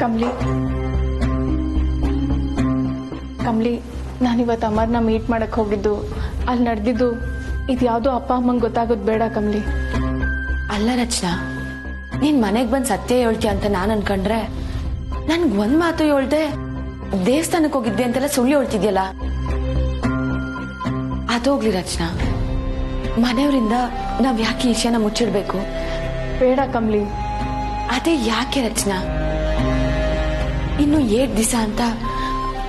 ಕಮ್ಲಿ ಕಮ್ಲಿ ನಾನಿವತ್ತು ಅಮರ್ನ ಮೀಟ್ ಮಾಡಕ್ ಹೋಗಿದ್ದು ಅಲ್ಲಿ ನಡೆದಿದ್ದು ಇದ್ಯಾವುದೋ ಅಪ್ಪ ಅಮ್ಮಂಗೆ ಗೊತ್ತಾಗೋದು ಬೇಡ ಕಮ್ಲಿ. ಅಲ್ಲ ರಚನಾ, ನೀನ್ ಮನೆಗ್ ಬಂದ್ ಸತ್ಯ ಹೇಳ್ತೀಯ ಅಂತ ನಾನ್ ಅನ್ಕೊಂಡ್ರೆ ನನ್ಗ್ ಒಂದ್ ಮಾತು ಹೇಳ್ದೆ ದೇವಸ್ಥಾನಕ್ಕೆ ಹೋಗಿದ್ದೆ ಅಂತೆಲ್ಲ ಸುಳ್ಳು ಹೇಳ್ತಿದ್ಯಲ್ಲ. ಅದೋಗ್ಲಿ ರಚನಾ, ಮನೆಯವರಿಂದ ನಾವ್ ಯಾಕೆ ಈ ವಿಷಯನ ಮುಚ್ಚಿಡ್ಬೇಕು? ಬೇಡ ಕಮ್ಲಿ. ಅದೇ ಯಾಕೆ ರಚನಾ? ಇನ್ನು 7 ದಿವಸ ಅಂತ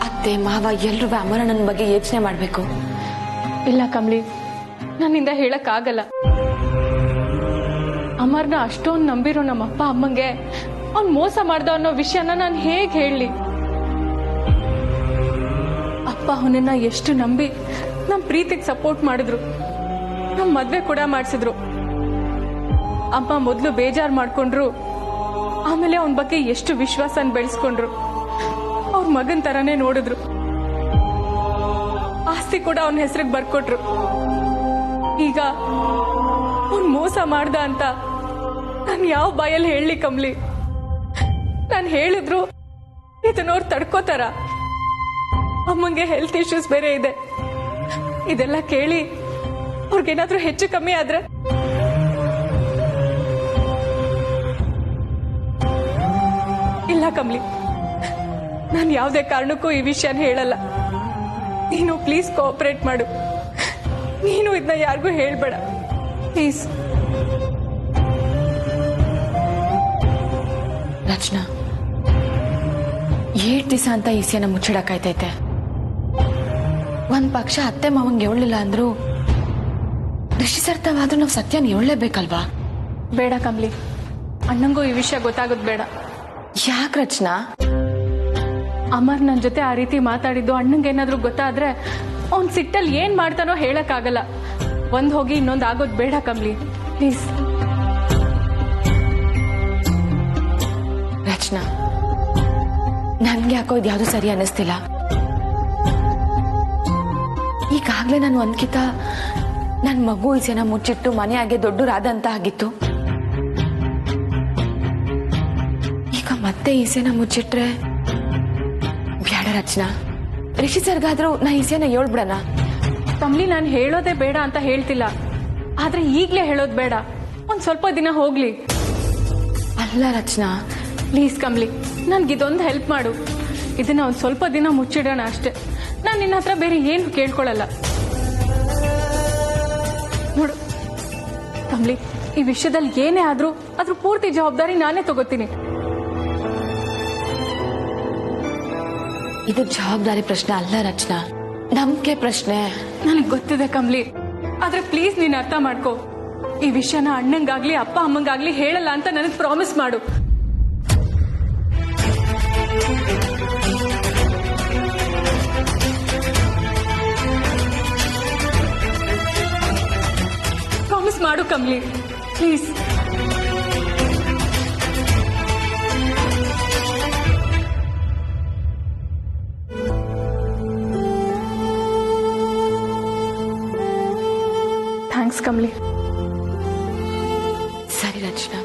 ಅತ್ತೆ ಮಾವ ಎಲ್ರೂ ಅಮರಣ್ಣನ ಬಗ್ಗೆ ಯೋಚನೆ ಮಾಡ್ಬೇಕು. ಇಲ್ಲ ಕಮ್ಲಿ, ನನ್ನಿಂದ ಹೇಳಕ್ ಆಗಲ್ಲ. ಅಮರ್ನ ಅಷ್ಟೊಂದು ನಂಬಿರೋ ನಮ್ಮ ಅಪ್ಪ ಅಮ್ಮಂಗೆ ಅವ್ನ್ ಮೋಸ ಮಾಡ್ದ ಅನ್ನೋ ವಿಷಯನ ನಾನು ಹೇಗ್ ಹೇಳಿ? ಅಪ್ಪ ಅವನನ್ನ ಎಷ್ಟು ನಂಬಿ ನಮ್ ಪ್ರೀತಿಗೆ ಸಪೋರ್ಟ್ ಮಾಡಿದ್ರು, ನಮ್ ಮದ್ವೆ ಕೂಡ ಮಾಡಿಸಿದ್ರು. ಅಮ್ಮ ಮೊದ್ಲು ಬೇಜಾರ್ ಮಾಡ್ಕೊಂಡ್ರು, ಆಮೇಲೆ ಅವನ ಬಗ್ಗೆ ಎಷ್ಟು ವಿಶ್ವಾಸನ ಬೆಳೆಸ್ಕೊಂಡ್ರು. ಅವ್ರ ಮಗನ್ ತರಾನೇ ನೋಡಿದ್ರು, ಆಸ್ತಿ ಕೂಡ ಅವನ ಹೆಸರಿಗೆ ಬರ್ಕೊಟ್ರು. ಈಗ ಅವ್ನ್ ಮೋಸ ಮಾಡ್ದ ಅಂತ ನಾನು ಯಾವ ಬಾಯಲ್ಲಿ ಹೇಳಲಿ ಕಮ್ಲಿ? ನಾನು ಹೇಳಿದ್ರು ಇದನ್ನವ್ರು ತಡ್ಕೋತಾರ? ಅಮ್ಮಂಗೆ ಹೆಲ್ತ್ ಇಶ್ಯೂಸ್ ಬೇರೆ ಇದೆ. ಇದೆಲ್ಲ ಕೇಳಿ ಅವ್ರಿಗೇನಾದ್ರೂ ಹೆಚ್ಚು ಕಮ್ಮಿ ಆದ್ರೆ? ಇಲ್ಲ ಕಮ್ಲಿ, ನಾನು ಯಾವುದೇ ಕಾರಣಕ್ಕೂ ಈ ವಿಷಯನ ಹೇಳಲ್ಲ. ನೀನು ಪ್ಲೀಸ್ ಕೋಆಪರೇಟ್ ಮಾಡು. ನೀನು ಇದನ್ನ ಯಾರಿಗೂ ಹೇಳ್ಬೇಡ ಪ್ಲೀಸ್. ರಚನಾ, 7 ದಿವಸ ಅಂತ ಈ ವಿಷಯನ ಮುಚ್ಚಿಡಕಾಯ್ತೈತೆ. ಒಂದ್ ಪಕ್ಷ ಅತ್ತೆ ಮಾವಂಗೆ ಹೇಳಲಿಲ್ಲ ಅಂದ್ರು ನಿಶ್ಚಿತಾರ್ಥವಾದ್ರೂ ನಾವು ಸತ್ಯನ ಹೇಳಲೇಬೇಕಲ್ವಾ? ಬೇಡ ಕಮ್ಲಿ, ಅಣ್ಣಂಗೂ ಈ ವಿಷಯ ಗೊತ್ತಾಗೋದು ಬೇಡ. ಯಾಕೆ ರಚನಾ? ಅಮರ್ ನನ್ ಜೊತೆ ಆ ರೀತಿ ಮಾತಾಡಿದ್ದು ಅಣ್ಣಂಗೆ ಏನಾದ್ರೂ ಗೊತ್ತಾದ್ರೆ ಅವ್ನ್ ಸಿಟ್ಟಲ್ಲಿ ಏನ್ ಮಾಡ್ತಾನೋ ಹೇಳಕ್ ಆಗಲ್ಲ. ಒಂದ್ ಹೋಗಿ ಇನ್ನೊಂದ್ ಆಗೋದ್ ಬೇಡ ಕಮ್ಲಿ ಪ್ಲೀಸ್. ರಚನಾ, ನನ್ಗೆ ಯಾಕೋ ಇದ್ಯಾವುದು ಸರಿ ಅನ್ನಿಸ್ತಿಲ್ಲ. ಈಗಾಗ್ಲೇ ನಾನು ಒಂದ್ಕಿತ ನನ್ ಮಗು ಈಸೆನ ಮುಚ್ಚಿಟ್ಟು ಮನೆಯಾಗೆ ದೊಡ್ಡರಾದ ಅಂತ ಆಗಿತ್ತು. ಈಗ ಮತ್ತೆ ಈಸೆನ ಮುಚ್ಚಿಟ್ರೆ ಬೇಡ ರಚನಾ. ರಿಷಿ ಸರ್ಗಾದ್ರೂ ನಾ ಈಸೆನ ಹೇಳ್ಬಿಡಣ. ಕಮ್ಲಿ, ನಾನು ಹೇಳೋದೇ ಬೇಡ ಅಂತ ಹೇಳ್ತಿಲ್ಲ, ಆದ್ರೆ ಈಗ್ಲೇ ಹೇಳೋದ್ ಬೇಡ. ಒಂದ್ ಸ್ವಲ್ಪ ದಿನ ಹೋಗ್ಲಿ. ಅಲ್ಲ ರಚನಾ, ಪ್ಲೀಸ್ ಕಮ್ಲಿ, ನನ್ಗಿದೊಂದು ಹೆಲ್ಪ್ ಮಾಡು. ಇದನ್ನ ಒಂದ್ ಸ್ವಲ್ಪ ದಿನ ಮುಚ್ಚಿಡೋಣ ಅಷ್ಟೇ. ನಾನು ನಿನ್ನ ಹತ್ರ ಬೇರೆ ಏನು ಕೇಳ್ಕೊಳಲ್ಲ. ನೋಡು ಕಮ್ಲಿ, ಈ ವಿಷಯದಲ್ಲಿ ಏನೇ ಆದ್ರೂ ಅದ್ರ ಪೂರ್ತಿ ಜವಾಬ್ದಾರಿ ನಾನೇ ತಗೋತೀನಿ. ಇದು ಜವಾಬ್ದಾರಿ ಪ್ರಶ್ನೆ ಅಲ್ಲ ರಚನಾ, ನಂಬಿಕೆ ಪ್ರಶ್ನೆ. ನನಗೆ ಗೊತ್ತಿದೆ ಕಮ್ಲಿ, ಆದ್ರೆ ಪ್ಲೀಸ್ ನೀನ್ ಅರ್ಥ ಮಾಡ್ಕೋ. ಈ ವಿಷಯನ ಅಣ್ಣಂಗಾಗ್ಲಿ ಅಪ್ಪ ಅಮ್ಮಂಗಾಗ್ಲಿ ಹೇಳಲ್ಲ ಅಂತ ನನಗೆ ಪ್ರಾಮಿಸ್ ಮಾಡು. ಪ್ರಾಮಿಸ್ ಮಾಡು ಕಮ್ಲಿ ಪ್ಲೀಸ್. ಥ್ಯಾಂಕ್ಸ್ ಕಮ್ಲಿ. ಸರಿ ರಚನಾ,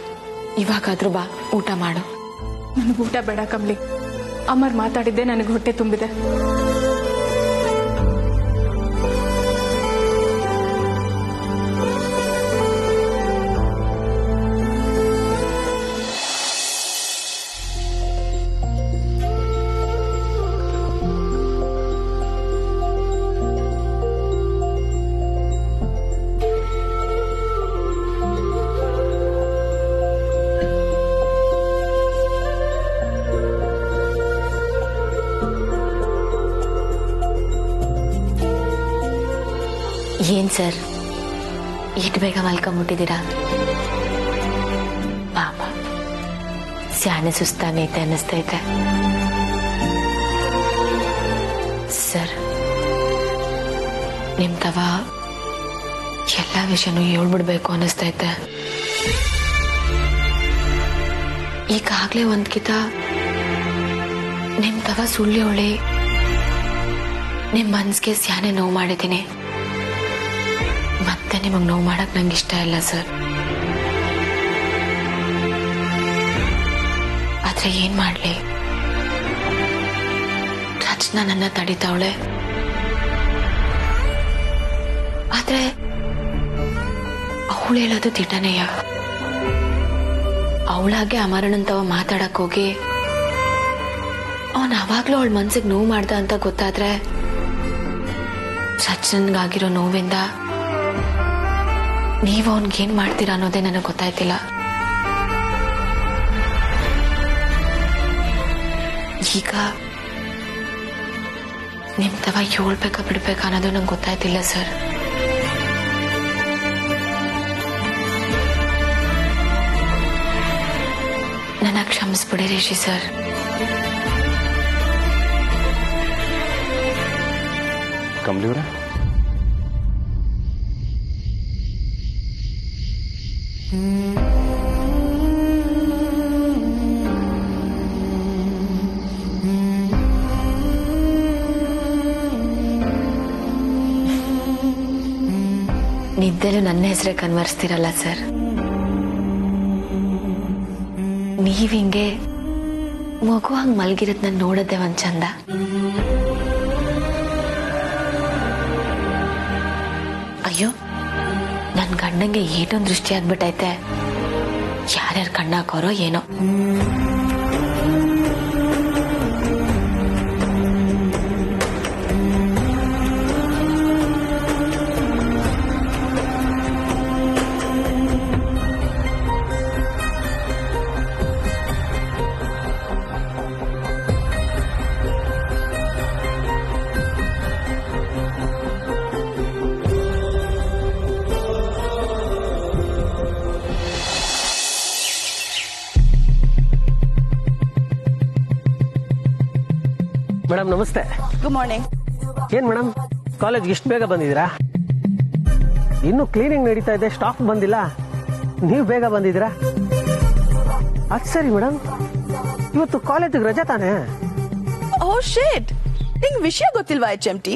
ಇವಾಗಾದ್ರೂ ಬಾ, ಊಟ ಮಾಡು. ನನಗೆ ಊಟ ಬೇಡ ಕಮ್ಲಿ. ಅಮರ್ ಮಾತಾಡಿದ್ದೆ ನನಗೆ ಹೊಟ್ಟೆ ತುಂಬಿದೆ. ಏನ್ ಸರ್, ಇಷ್ಟು ಬೇಗ ಮಲ್ಕೊಂಡ್ಬಿಟ್ಟಿದ್ದೀರಾ? ಪಾಪ ಸ್ಯಾನೆ ಸುಸ್ತಾಗೈತೆ ಅನ್ನಿಸ್ತೈತೆ. ಸರ್, ನಿಮ್ ತವ ಎಲ್ಲ ವಿಷಯನೂ ಹೇಳ್ಬಿಡ್ಬೇಕು ಅನ್ನಿಸ್ತೈತೆ. ಈಗಾಗ್ಲೇ ಒಂದ್ಕಿತ ನಿಮ್ ತವ ಸುಳ್ಳು ಹೇಳಿ ನಿಮ್ ಮನ್ಸಿಗೆ ಸ್ಯಾನೆ ನೋವು ಮಾಡಿದ್ದೀನಿ. ಮತ್ತೆ ನಿಮಗೆ ನೋವು ಮಾಡಕ್ ನಂಗೆ ಇಷ್ಟ ಇಲ್ಲ ಸರ್. ಆದ್ರೆ ಏನ್ ಮಾಡ್ಲಿ, ರಚನಾ ನನ್ನ ತಡಿತಾವಳೆ. ಆದ್ರೆ ಅವಳು ಹೇಳೋದು ದಿಟನೆಯ. ಅವಳಾಗೆ ಅಮರನಂತವ ಮಾತಾಡಕ್ ಹೋಗಿ ಅವನ್ ಅವಾಗ್ಲೂ ಅವಳ ಮನ್ಸಿಗೆ ನೋವು ಮಾಡ್ದ ಅಂತ ಗೊತ್ತಾದ್ರೆ ರಚನನ್ಗಾಗಿರೋ ನೋವಿಂದ ನೀವು ಅವನ್ಗೇನ್ ಮಾಡ್ತೀರಾ ಅನ್ನೋದೇ ನನಗೆ ಗೊತ್ತಾಯ್ತಿಲ್ಲ. ಈಗ ನಿಮ್ ತವ ಹೇಳ್ಬೇಕಾ ಬಿಡ್ಬೇಕಾ ಅನ್ನೋದು ನಂಗೆ ಗೊತ್ತಾಯ್ತಿಲ್ಲ ಸರ್. ನನ್ನ ಕ್ಷಮಿಸ್ಬಿಡಿ ರಿಷಿ ಸರ್. ಕಮಲಿಯವರೇ, ನಿದ್ದೆಲು ನನ್ನ ಹೆಸರೇ ಕನ್ವರ್ಸ್ತಿರಲ್ಲ ಸರ್. ನೀವ್ ಹಿಂಗೆ ಮಗು ಹಂಗ್ ಮಲ್ಗಿರದ್ ನಾನು ನೋಡದ್ದೆ ಒಂದ್ ಚಂದ. ಅಯ್ಯೋ, ನನ್ ಗಂಡಂಗೆ ಏನೊಂದ್ ದೃಷ್ಟಿ ಆಗ್ಬಿಟ್ಟೈತೆ. ಯಾರ್ಯಾರು ಕಣ್ಣಾಕೋರೋ ಏನೋ. ಮೇಡಮ್ ನಮಸ್ತೆ. Good morning. ಏನ್ ಮೇಡಮ್ ಕಾಲೇಜ್ಗೆ ಇಷ್ಟು ಬೇಗ ಬಂದಿದ್ದೀರಾ? ಇನ್ನು ಕ್ಲೀನಿಂಗ್ ನಡೀತಾ ಇದೆ, ಸ್ಟಾಫ್ ಬಂದಿಲ್ಲ, ನೀವು ಬೇಗ ಬಂದಿದ್ದೀರಾ? ಅದ್ ಸರಿ ಮೇಡಮ್, ಇವತ್ತು ಕಾಲೇಜಿಗೆ ರಜೆ ತಾನೆ? ಓ ಶಿಟ್, ನಿಂಗೆ ವಿಷಯ ಗೊತ್ತಿಲ್ವಾ HMT?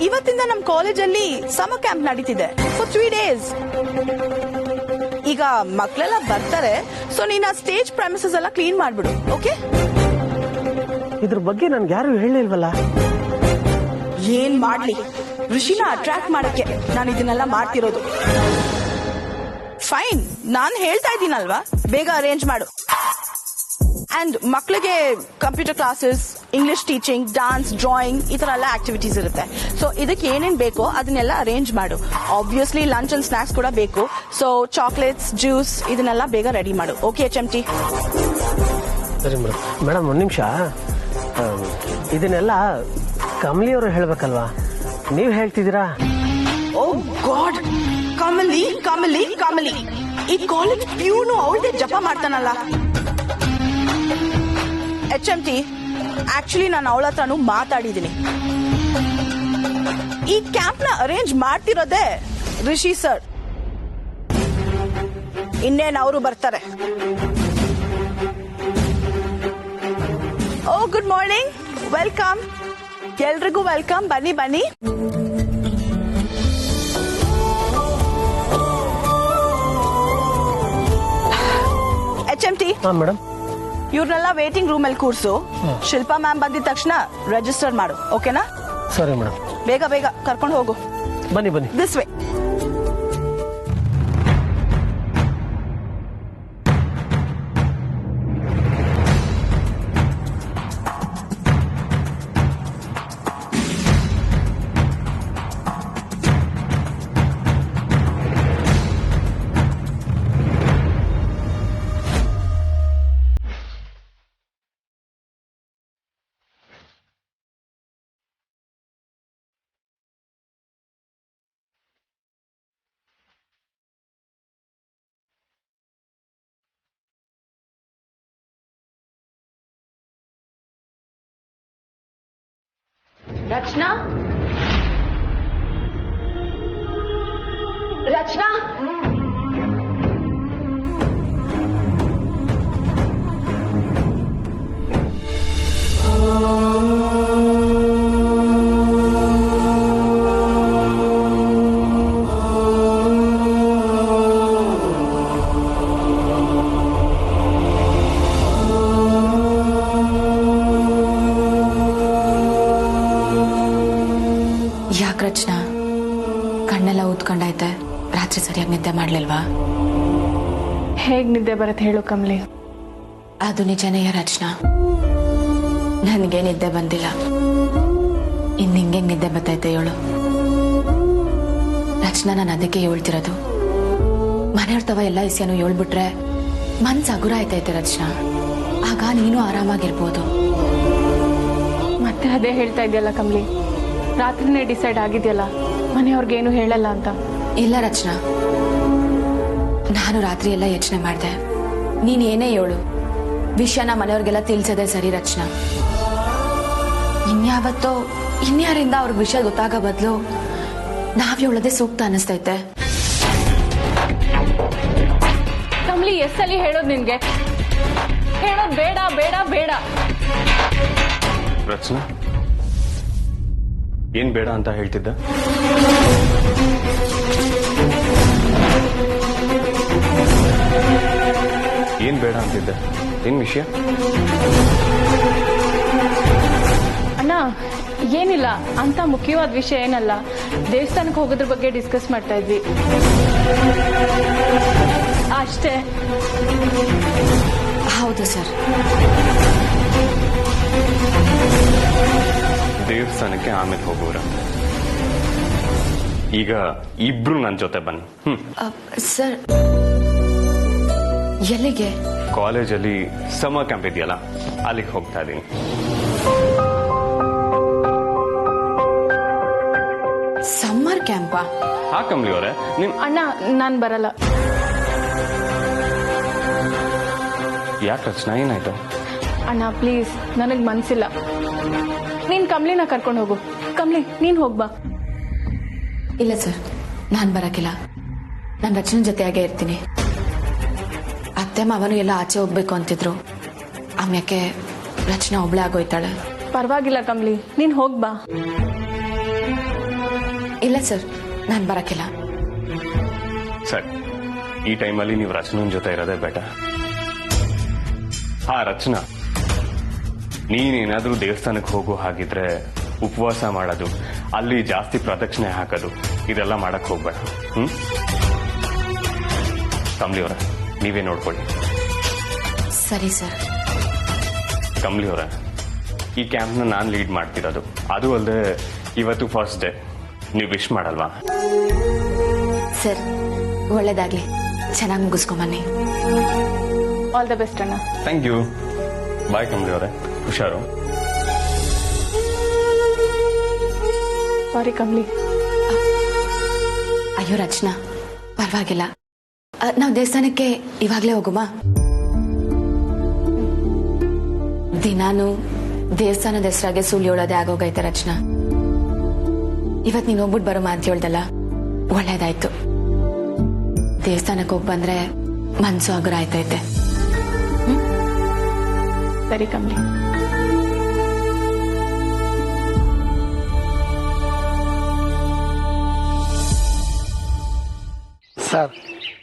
ಇವತ್ತಿಂದ ನಮ್ ಕಾಲೇಜಲ್ಲಿ ಸಮರ್ ಕ್ಯಾಂಪ್ ನಡೀತಿದೆ ಫಾರ್ 3 days. ಈಗ ಮಕ್ಕಳೆಲ್ಲ ಬರ್ತಾರೆ, ಸೊ ನೀನ್ ಆ ಸ್ಟೇಜ್ ಪ್ರಮಿಸಸ್ ಎಲ್ಲ ಕ್ಲೀನ್ ಮಾಡ್ಬಿಡು. ಓಕೆ? ಇದ್ರ ಬಗ್ಗೆ ನನ್ಗೆ ಯಾರು ಹೇಳಿಲ್ವಲ್ಲ. ಏನ್ ಮಾಡ್ಲಿ, ಋಷಿನ ಅಟ್ರಾಕ್ಟ್ ಮಾಡಕ್ಕೆ ನಾನು ಇದನ್ನೆಲ್ಲ ಮಾಡ್ತಿರೋದು. ಫೈನ್, ನಾನ್ ಹೇಳ್ತಾ ಇದ್ದೀನಲ್ವಾ, ಬೇಗ ಅರೇಂಜ್ ಮಾಡು. ಅಂಡ್ ಮಕ್ಕಳಿಗೆ computer classes, English teaching, dance, drawing ಈ ತರ ಎಲ್ಲ ಆಕ್ಟಿವಿಟೀಸ್ ಇರುತ್ತೆ. ಸೊ ಇದಕ್ಕೆ ಏನೇನ್ ಬೇಕೋ ಅದನ್ನೆಲ್ಲ ಅರೇಂಜ್ ಮಾಡು. ಆಬ್ವಿಯಸ್ಲಿ ಲಂಚ್ ಅಂಡ್ ಸ್ನಾಕ್ಸ್ ಕೂಡ ಬೇಕು. ಸೊ ಚಾಕ್ಲೇಟ್ಸ್, ಜ್ಯೂಸ್ ಇದನ್ನೆಲ್ಲ ಬೇಗ ರೆಡಿ ಮಾಡು. Okay HMT? ಸರಿ ಮೇಡಮ್. ಮೇಡಮ್ ಒಂದ್ ನಿಮಿಷ, ಇದನ್ನೆಲ್ಲ ಕಮಲಿಯವರು ಹೇಳ್ಬೇಕಲ್ವಾ, ನೀವ್ ಹೇಳ್ತಿದ್ದೀರಾ? ಓ ಗಾಡ್, ಕಮಲಿ ಕಮಲಿ ಕಮಲಿ, ಈ ಕಾಲೇಜ್ ಪ್ಯೂನು ಅವಳದೇ ಜಪ ಮಾಡ್ತಾನಲ್ಲ. HMT, ಆಕ್ಚುಲಿ ನಾನು ಅವಳ ಹತ್ರನೂ ಮಾತಾಡಿದ್ದೀನಿ. ಈ ಕ್ಯಾಂಪ್ ನ ಅರೇಂಜ್ ಮಾಡ್ತಿರೋದೇ ರಿಷಿ ಸರ್. ಇನ್ನೇನು ಅವರು ಬರ್ತಾರೆ. ಓ ಗುಡ್ ಮಾರ್ನಿಂಗ್, ವೆಲ್ಕಮ್. ಎಲ್ರಿಗೂ ವೆಲ್ಕಮ್. ಬನ್ನಿ ಬನ್ನಿ. HMT, ಮೇಡಮ್ ಇವ್ರನ್ನೆಲ್ಲ ವೇಟಿಂಗ್ ರೂಮ್ ಅಲ್ಲಿ ಕೂರ್ಸು. ಶಿಲ್ಪಾ ಮ್ಯಾಮ್ ಬಂದಿದ ತಕ್ಷಣ ರಿಜಿಸ್ಟರ್ ಮಾಡು. ಓಕೆನಾ? ಸರಿ ಮೇಡಮ್. ಬೇಗ ಬೇಗ ಕರ್ಕೊಂಡು ಹೋಗು. ಬನ್ನಿ ಬನ್ನಿ. This way. ರಚನಾ, ರಚನಾ, ರಚನಾ ಕಣ್ಣೆಲ್ಲ ಊದ್ಕೊಂಡೈತೆ, ರಾತ್ರಿ ಸರಿಯಾಗಿ ನಿದ್ದೆ ಮಾಡ್ಲಿಲ್ವಾ? ಹೇಗ್ ನಿದ್ದೆ ಬರುತ್ತೆ ಹೇಳು ಕಮಲಿ? ಅದು ನಿಜನೇ ರಚನಾ, ನನಗೆ ನಿದ್ದೆ ಬಂದಿಲ್ಲ. ಇನ್ ನಿಂಗೆ ನಿದ್ದೆ ಬರ್ತೈತೆ ಹೇಳು? ರಚನಾ, ನಾನು ಅದಕ್ಕೆ ಹೇಳ್ತಿರೋದು, ಮನೆಯವ್ರ ಎಲ್ಲ ಇಸ್ಯಾನು ಹೇಳ್ಬಿಟ್ರೆ ಮನ್ಸು ಹಗುರ ಆಯ್ತೈತೆ ರಚನಾ, ಆಗ ನೀನು ಆರಾಮಾಗಿರ್ಬೋದು. ಮತ್ತೆ ಅದೇ ಹೇಳ್ತಾ ಇದೆಯಲ್ಲ ಕಮಲಿ, ರಾತ್ರಿನೇ ಡಿಸೈಡ್ ಆಗಿದೆಯಲ್ಲ ಮನೆಯವ್ರಿಗೇನು ಹೇಳಲ್ಲ ಅಂತ. ಇಲ್ಲ ರಚನಾ, ನಾನು ರಾತ್ರಿ ಎಲ್ಲ ಯೋಚನೆ ಮಾಡಿದೆ. ನೀನ್ ಏನೇ ಹೇಳು, ವಿಷಯನ ಮನೆಯವ್ರಿಗೆಲ್ಲ ತಿಳಿಸದೆ ಸರಿ ರಚನಾ. ಇನ್ಯಾವತ್ತೋ ಇನ್ಯಾರಿಂದ ಅವ್ರಿಗೆ ವಿಷಯ ಗೊತ್ತಾಗೋ ಬದಲು ನಾವ್ ಹೇಳೋದೇ ಸೂಕ್ತ ಅನಿಸ್ತೈತೆ. ಕಮಲಿ, ಎಷ್ಟಲ್ಲಿ ಹೇಳೋದು ನಿನ್ಗೆ? ಹೇಳೋದು ಬೇಡ ಬೇಡ ಬೇಡ. ರಚನಾ, ಏನ್ ಬೇಡ ಅಂತ ಹೇಳ್ತಿದ್ದ? ಏನ್ ಬೇಡ ಅಂತಿದ್ದ? ಏನ್ ವಿಷಯ? ಅಣ್ಣ, ಏನಿಲ್ಲ ಅಂತ ಮುಖ್ಯವಾದ ವಿಷಯ ಏನಲ್ಲ. ದೇವಸ್ಥಾನಕ್ಕೆ ಹೋಗೋದ್ರ ಬಗ್ಗೆ ಡಿಸ್ಕಸ್ ಮಾಡ್ತಾ ಇದ್ವಿ ಅಷ್ಟೇ. ಹೌದು ಸರ್. ದೇವಸ್ಥಾನಕ್ಕೆ ಆಮೇಲೆ ಹೋಗೋರ, ಈಗ ಇಬ್ರು ನನ್ನ ಜೊತೆ ಬನ್ನಿ. ಸರ್, ಎಲ್ಲಿಗೆ? ಕಾಲೇಜಲ್ಲಿ ಸಮ್ಮರ್ ಕ್ಯಾಂಪ್ ಇದೆಯಲ್ಲ, ಅಲ್ಲಿಗೆ ಹೋಗ್ತಾ ಇದ್ದೀನಿ. Summer CAMPA? ಹಾ ಕಮಲಿ ಅವರೇ, ನಿಮ್ ಅಣ್ಣ ನಾನ್ ಬರಲ್ಲ. ಯಾಕೆ ರಚನಾ, ಏನಾಯ್ತು? ಅಣ್ಣ ಪ್ಲೀಸ್, ನನಗ್ ಮನ್ಸಿಲ್ಲ. ನೀನ್ ಕಮ್ಲಿನ ಕರ್ಕೊಂಡು ಹೋಗು. ಕಮ್ಲಿ, ನೀನ್ ಹೋಗ್ಬಾ. ಇಲ್ಲ ಸರ್, ನಾನ್ ಬರಕಿಲ್ಲ. ನಾನು ರಚನೆ ಜೊತೆಯಾಗೇ ಇರ್ತೀನಿ. ಅತ್ತೆ ಮಾವನು ಎಲ್ಲ ಆಚೆ ಹೋಗ್ಬೇಕು ಅಂತಿದ್ರು, ಆಮ್ಯಾಕೆ ರಚನಾ ಒಬ್ಳೆ ಆಗೋಯ್ತಾಳೆ. ಪರವಾಗಿಲ್ಲ ಕಮ್ಲಿ, ನೀನ್ ಹೋಗ್ಬಾ. ಇಲ್ಲ ಸರ್, ನಾನ್ ಬರಕಿಲ್ಲ. ಸರಿ, ಈ ಟೈಮಲ್ಲಿ ನೀವು ರಚನನ್ ಜೊತೆ ಇರೋದೇ ಬೆಟರ್. ಹಾ ರಚನಾ, ನೀನೇನಾದ್ರೂ ದೇವಸ್ಥಾನಕ್ಕೆ ಹೋಗೋ ಹಾಗಿದ್ರೆ ಉಪವಾಸ ಮಾಡೋದು, ಅಲ್ಲಿ ಜಾಸ್ತಿ ಪ್ರದಕ್ಷಿಣೆ ಹಾಕೋದು, ಇದೆಲ್ಲ ಮಾಡಕ್ ಹೋಗ್ಬೇಡ. ಕಮಲಿ ಅವರ, ನೀವೇ ನೋಡ್ಕೊಳ್ಳಿ. ಸರಿ ಸರ್. ಕಮಲಿ ಅವರ, ಈ ಕ್ಯಾಂಪ್ನ ನಾನು ಲೀಡ್ ಮಾಡ್ತಿರೋದು. ಅದು ಅಲ್ಲದೆ ಇವತ್ತು ಫಸ್ಟ್ ಡೇ, ನೀವು ವಿಶ್ ಮಾಡಲ್ವಾ? ಸರ್, ಒಳ್ಳೇದಾಗ್ಲಿ, ಚೆನ್ನಾಗಿ ಮುಗಿಸ್ಕೊಂಬನ್ನಿ. ಆಲ್ ದ ಬೆಸ್ಟ್ ಅಣ್ಣ. Thank you. ಬಾಯ್ ಕಮಲಿ ಅವರೇ, ಹುಷಾರು. ಸಾರಿ ಕಮ್ಲಿ. ಅಯ್ಯೋ ರಚನಾ, ಪರವಾಗಿಲ್ಲ. ನಾವು ದೇವಸ್ಥಾನಕ್ಕೆ ಇವಾಗ್ಲೇ ಹೋಗುಮಾ? ದಿನಾನು ದೇವಸ್ಥಾನದ ಹೆಸರಾಗೆ ಸುಳ್ಳು ಹೇಳೋದೇ ಆಗೋಗೈತೆ ರಚನಾ. ಇವತ್ ನೀನ್ ಹೋಗ್ಬಿಟ್ಟು ಬರೋ ಅಂತ ಹೇಳ್ದಲ್ಲ, ಒಳ್ಳೇದಾಯ್ತು. ದೇವಸ್ಥಾನಕ್ಕೆ ಹೋಗಿ ಬಂದ್ರೆ ಮನ್ಸು ಹಗುರ ಆಯ್ತೈತೆ. ಸರಿ ಕಮ್ಲಿ. ಸರ್,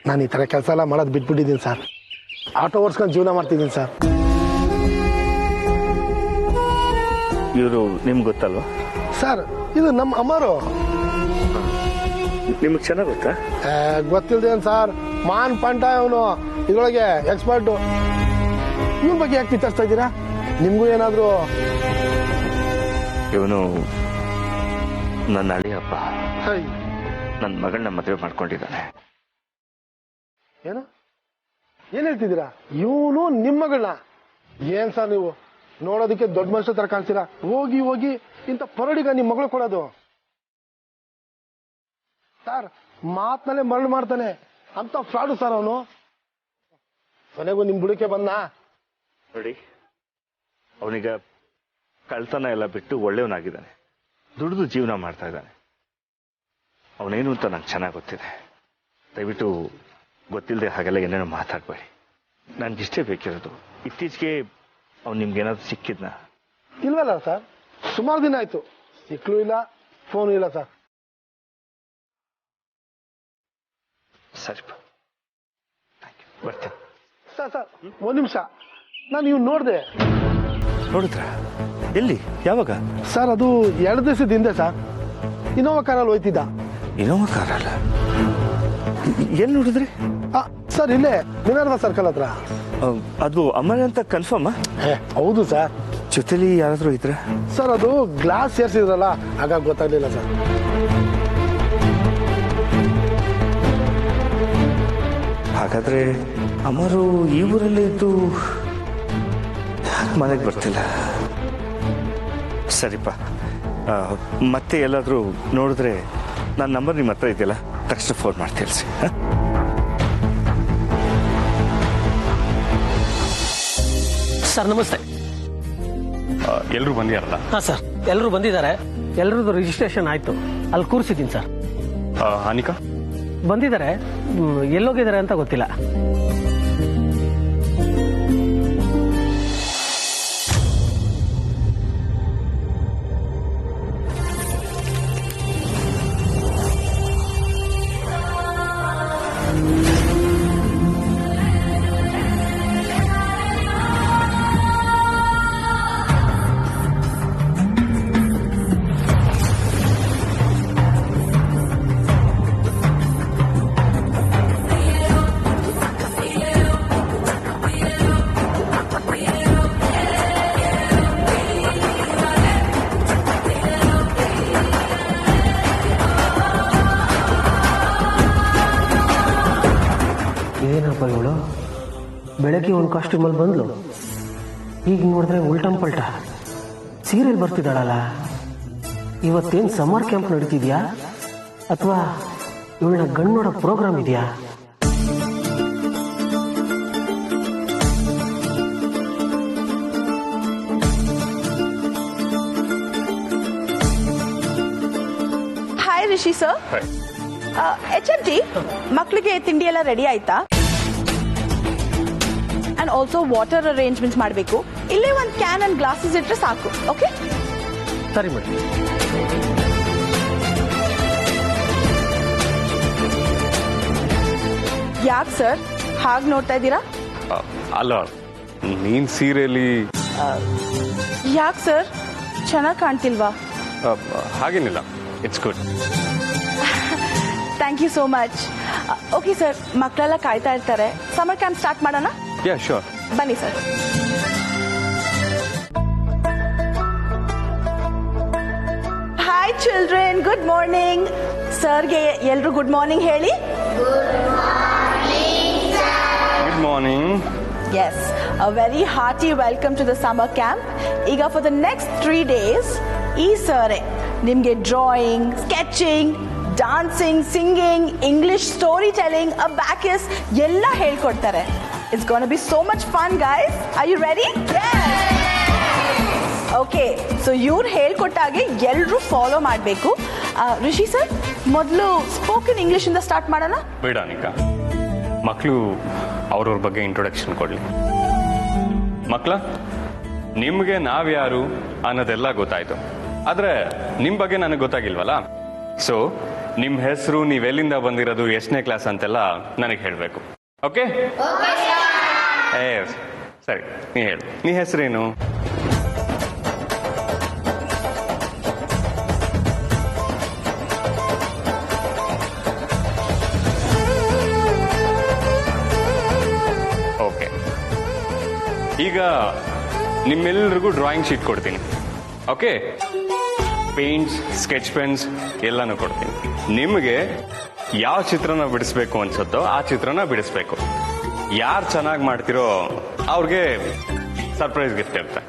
ನಾನು ಈ ಥರ ಕೆಲಸ ಎಲ್ಲ ಮಾಡೋದು ಬಿಟ್ಬಿಟ್ಟಿದ್ದೀನಿ ಸರ್. ಆಟೋ ಓಡಿಸ್ಕೊಂಡು ಜೀವನ ಮಾಡ್ತಿದ್ದೀನಿ ಸರ್. ಇವರು ನಿಮ್ಗೆ ಗೊತ್ತಲ್ವಾ? ಸರ್, ಇದು ನಮ್ಮ ಅಮ್ಮರು. ನಿಮ್ಗೆ ಚೆನ್ನಾಗಿ ಗೊತ್ತಾ? ಗೊತ್ತಿಲ್ದೇನು ಸರ್, ಮಾನ್ ಪಂಟ ಅವನು ಇದ್ರೊಳಗೆ ಎಕ್ಸ್ಪರ್ಟು. ಇವನ್ ಬಗ್ಗೆ ಯಾಕೆ ವಿಚಾರಿಸ್ತಾ ಇದ್ದೀರಾ? ನಿಮ್ಗೂ ಏನಾದ್ರು? ಇವನು ನನ್ನ ಅಳಿಯಪ್ಪ. ನನ್ನ ಮಗಳನ್ನ ಮದುವೆ ಮಾಡ್ಕೊಂಡಿದ್ದಾನೆ. ಏನು ಏನ್ ಹೇಳ್ತಿದ್ದೀರಾ? ಇವನು ನಿಮ್ಮ ಮಗಳನ್ನ? ಏನ್ ಸರ್ ನೀವು ನೋಡೋದಕ್ಕೆ ದೊಡ್ಡ ಮನುಷ್ಯ ತರ ಕಾಣಿಸ್ತೀರಾ. ಹೋಗಿ ಹೋಗಿ ಇಂಥ ಪರಡಿಗ ನಿಮ್ ಮಗಳು ಕೊಡೋದು? ಸರ್, ಮಾತ್ನಲ್ಲೇ ಮರಳು ಮಾಡ್ತಾನೆ ಅಂತ ಫ್ರಾಡು ಸರ್ ಅವನು. ಕೊನೆಗೂ ನಿಮ್ ಬುಡಕ್ಕೆ ಬಂದ ನೋಡಿ, ಅವನೀಗ ಕಳ್ತನ ಎಲ್ಲ ಬಿಟ್ಟು ಒಳ್ಳೆಯವನಾಗಿದ್ದಾನೆ, ದುಡಿದು ಜೀವನ ಮಾಡ್ತಾ ಇದ್ದಾನೆ. ಅವನೇನು ಅಂತ ನಂಗೆ ಚೆನ್ನಾಗಿ ಗೊತ್ತಿದೆ. ದಯವಿಟ್ಟು ಗೊತ್ತಿಲ್ಲದೆ ಹಾಗೆಲ್ಲ ಏನೇನೋ ಮಾತಾಡಬೇಡಿ. ನನ್ಗಿಷ್ಟೇ ಬೇಕಿರೋದು. ಇತ್ತೀಚೆಗೆ ಅವ್ನು ನಿಮ್ಗೇನಾದ್ರು ಸಿಕ್ಕಿದ್ನ? ಇಲ್ವಲ್ಲ ಸರ್, ಸುಮಾರು ದಿನ ಆಯ್ತು. ಸಿಕ್ಲು ಇಲ್ಲ, ಫೋನು ಇಲ್ಲ ಸರ್. ಸರಿ, ಬರ್ತೀನಿ. ಸರ್ ಸರ್, ಒಂದ್ ನಿಮಿಷ, ನಾನು ಇವ್ ನೋಡ್ದೆ. ನೋಡಿದ್ರ? ಎಲ್ಲಿ? ಯಾವಾಗ? ಸರ್, ಅದು 2 ದಿವಸದ ಹಿಂದೆ ಸರ್. ಇನ್ನೋವಾ ಕಾರಲ್ಲಿ ಹೋಯ್ತಿದ್ದ. ಇನೋವಾ ಕಾರಲ್ಲ, ಎಲ್ಲಿ ನೋಡಿದ್ರಿ? ಸರ್ ಇಲ್ಲೇ ವಿನಾರ್ದ ಸರ್ಕಲ್ ಹತ್ರ. ಅದು ಅಮ್ಮನೇ ಅಂತ ಕನ್ಫರ್ಮ್? ಹೌದು ಸರ್. ಜೊತೆಲಿ ಯಾರಾದ್ರೂ ಇದ್ರ? ಸರ್ ಅದು ಗ್ಲಾಸ್ ಸೇರಿಸಿದ್ರಲ್ಲ, ಹಾಗಾಗಿ ಗೊತ್ತಾಗ್ಲಿಲ್ಲ ಸರ್. ಹಾಗಾದ್ರೆ ಅಮರು ಈ ಊರಲ್ಲೇ ಇದ್ದು ಮನೆಗೆ ಬರ್ತಿಲ್ಲ. ಸರಿಪ್ಪ, ಮತ್ತೆ ಎಲ್ಲಾದ್ರೂ ನೋಡಿದ್ರೆ ನನ್ನ ನಂಬರ್ ನಿಮ್ಮ ಹತ್ರ ಇದೆಯಲ್ಲ, ತಕ್ಷಣ ಫೋನ್ ಮಾಡಿ ತಿಳಿಸಿ. ಸರ್ ನಮಸ್ತೆ. ಎಲ್ಲರೂ ಬಂದಿರಲ್ಲ? ಹಾಂ ಸರ್, ಎಲ್ಲರೂ ಬಂದಿದ್ದಾರೆ. ಎಲ್ಲರದ್ದು ರಿಜಿಸ್ಟ್ರೇಷನ್ ಆಯಿತು. ಅಲ್ಲಿ ಕೂರಿಸಿದ್ದೀನಿ ಸರ್. ಅನಿಕಾ ಬಂದಿದ್ದಾರೆ, ಎಲ್ಲೋಗಿದ್ದಾರೆ ಅಂತ ಗೊತ್ತಿಲ್ಲ. ಏನಪ್ಪ ಇವಳು ಬೆಳಗ್ಗೆ ಒಂದು ಕಾಸ್ಟ್ಯೂಮಲ್ಲಿ ಬಂದ್ಲು, ಈಗ ನೋಡಿದ್ರೆ ಉಲ್ಟಂ ಪಲ್ಟ ಸೀರಿಯಲ್ ಬರ್ತಿದ್ದಾಳಲ್ಲ. ಇವತ್ತೇನು ಸಮ್ಮರ್ ಕ್ಯಾಂಪ್ ನಡೀತಿದ್ಯಾ ಅಥವಾ ಇವಳನ್ನ ಗಂಡು ನೋಡೋ ಪ್ರೋಗ್ರಾಮ್ ಇದೆಯಾ? Hi Rishi sir. HMT ಮಕ್ಕಳಿಗೆ ತಿಂಡಿ ಎಲ್ಲ ರೆಡಿ ಆಯ್ತಾ? ಅಂಡ್ ಆಲ್ಸೋ ವಾಟರ್ ಅರೇಂಜ್ಮೆಂಟ್ ಮಾಡಬೇಕು. ಇಲ್ಲೇ ಒಂದು ಕ್ಯಾನ್ ಅಂಡ್ ಗ್ಲಾಸಸ್ ಇಟ್ಟರೆ ಸಾಕು. ಓಕೆ ಸರಿ ಮೇಡಮ್. ಯಾಕೆ ಸರ್ ಹಾಗೆ ನೋಡ್ತಾ ಇದ್ದೀರಾ? ಅಲ್ಲ, ನೀನ್ ಸೀರೆಯಲ್ಲಿ ಯಾಕೆ ಸರ್ ಚೆನ್ನಾಗಿ ಕಾಣ್ತಿಲ್ವಾ? ಹಾಗೇನಿಲ್ಲ, it's good. Thank you so much. Okay sir, ಮಕ್ಕಳೆಲ್ಲ ಕಾಯ್ತಾ ಇರ್ತಾರೆ. ಸಮ್ಮರ್ ಕ್ಯಾಂಪ್ ಸ್ಟಾರ್ಟ್ ಮಾಡೋಣ? Yeah sure. ಬನ್ನಿ sir. Hi children, good morning. ಸರ್ಗೆ ಎಲ್ರು ಗುಡ್ ಮಾರ್ನಿಂಗ್ ಹೇಳಿ. Good morning. Yes, a very hearty welcome to the summer camp. ಈಗ for the next 3 days ಈ ಸರ್ ನಿಮಗೆ drawing, sketching, dancing, singing, English story telling, abacus ಎಲ್ಲ ಹೇಳ್ಕೊಡ್ತಾರೆ. It's going to be so much fun, guys. Are you ready? Yes. Okay, so ಇವ್ರು ಹೇಳ್ಕೊಟ್ಟಾಗೆ ಎಲ್ಲರೂ follow ಮಾಡಬೇಕು. Rishi sir, ಮೊದಲು spoken English ಇಂದ start ಮಾಡೋಣ? ಬೇಡ ಅನಿಕಾ, ಮಕ್ಕಳು ಅವ್ರವ್ರ ಬಗ್ಗೆ ಇಂಟ್ರೊಡಕ್ಷನ್ ಕೊಡ್ಲಿ. ಮಕ್ಕಳ, ನಿಮ್ಗೆ ನಾವ್ಯಾರು ಅನ್ನೋದೆಲ್ಲ ಗೊತ್ತಾಯ್ತು, ಆದ್ರೆ ನಿಮ್ ಬಗ್ಗೆ ನನಗೆ ಗೊತ್ತಾಗಿಲ್ವಲ್ಲ. ಸೊ ನಿಮ್ ಹೆಸರು, ನೀವೆಲ್ಲಿಂದ ಬಂದಿರೋದು, ಎಷ್ಟನೇ ಕ್ಲಾಸ್ ಅಂತೆಲ್ಲ ನನಗೆ ಹೇಳ್ಬೇಕು. ಓಕೆ? ಸರಿ, ನೀ ಹೇಳು, ನೀ ಹೆಸರೇನು? ಓಕೆ, ಈಗ ನಿಮ್ಮೆಲ್ಲರಿಗೂ ಡ್ರಾಯಿಂಗ್ ಶೀಟ್ ಕೊಡ್ತೀನಿ. ಓಕೆ, ಪೇಂಟ್ಸ್, ಸ್ಕೆಚ್ ಪೆನ್ಸ್ ಎಲ್ಲಾನು ಕೊಡ್ತೀನಿ. ನಿಮಗೆ ಯಾವ ಚಿತ್ರನ ಬಿಡಿಸ್ಬೇಕು ಅನ್ಸುತ್ತೋ ಆ ಚಿತ್ರನ ಬಿಡಿಸ್ಬೇಕು. ಯಾರು ಚೆನ್ನಾಗಿ ಮಾಡ್ತಿರೋ ಅವ್ರಿಗೆ ಸರ್ಪ್ರೈಸ್ ಗಿಫ್ಟ್ ಇರುತ್ತೆ.